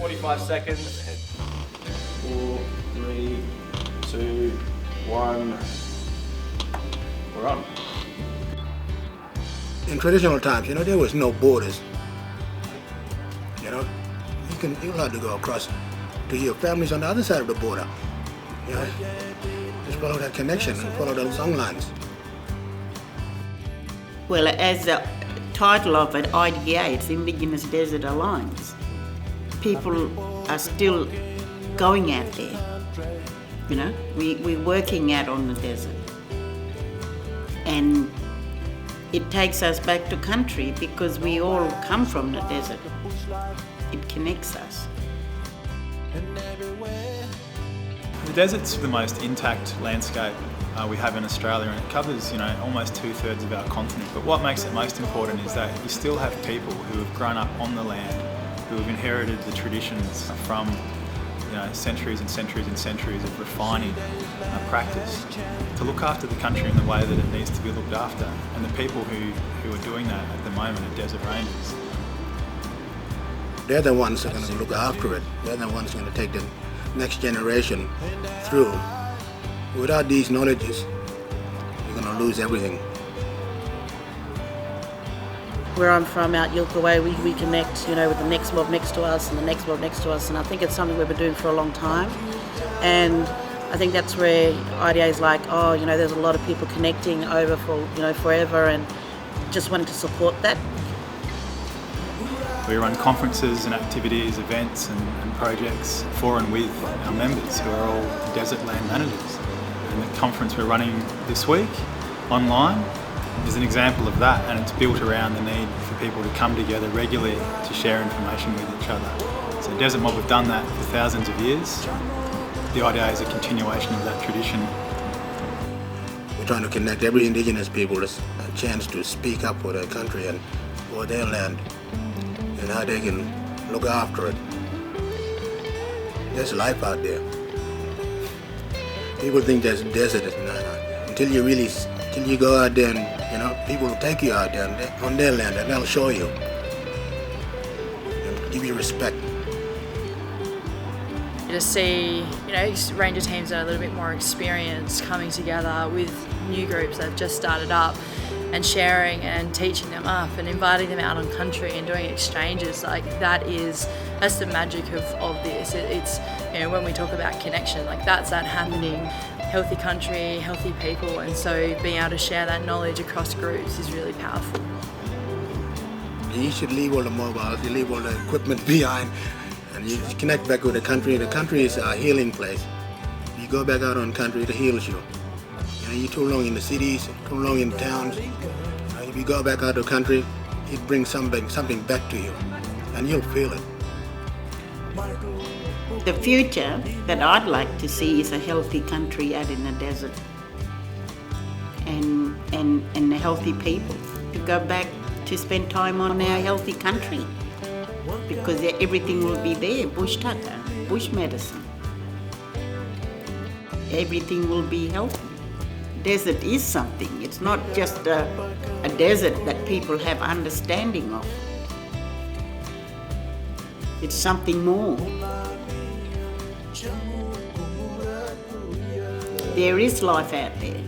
45 seconds. 4, 3, 2, 1. We're on. In traditional times, there was no borders. You allowed to go across to your families on the other side of the border. Just follow that connection and follow those song lines. Well, as the title of it, IDA, it's Indigenous Desert Alliance. People are still going out there. We're working out on the desert. And it takes us back to country because we all come from the desert. It connects us. The desert's the most intact landscape we have in Australia, and it covers, almost 2/3 of our continent. But what makes it most important is that you still have people who have grown up on the land, who have inherited the traditions from, centuries and centuries and centuries of refining practice to look after the country in the way that it needs to be looked after. And the people who are doing that at the moment are Desert Rangers. They're the ones that are going to look after it. They're the ones going to take the next generation through. Without these knowledges, you're going to lose everything. Where I'm from, out Yilka Way, we connect, with the next mob next to us and the next mob next to us, and I think it's something we've been doing for a long time. And I think that's where IDA is like, there's a lot of people connecting over for, forever, and just wanting to support that. We run conferences and activities, events and projects for and with our members who are all desert land managers. And the conference we're running this week online is an example of that, and it's built around the need for people to come together regularly to share information with each other. So Desert Mob have done that for thousands of years. The IDA is a continuation of that tradition. We're trying to connect every Indigenous people a chance to speak up for their country and for their land, and how they can look after it. There's life out there. People think there's a desert. Until you go out there and, people will take you out there on their land and they'll show you. And give you respect. To see, ranger teams that are a little bit more experienced coming together with new groups that have just started up and sharing and teaching them up and inviting them out on country and doing exchanges, that's the magic of this. It's when we talk about connection, that's that happening. Healthy country, healthy people, and so being able to share that knowledge across groups is really powerful. You should leave all the mobiles, you leave all the equipment behind, and you connect back with the country. The country is a healing place. You go back out on country, it heals you. You're too long in the cities, too long in towns. If you go back out of the country, it brings something back to you, and you'll feel it. The future that I'd like to see is a healthy country out in the desert, and healthy people. To go back to spend time on our healthy country, because everything will be there, bush tucker, bush medicine. Everything will be healthy. Desert is something. It's not just a desert that people have understanding of. It's something more. There is life out there.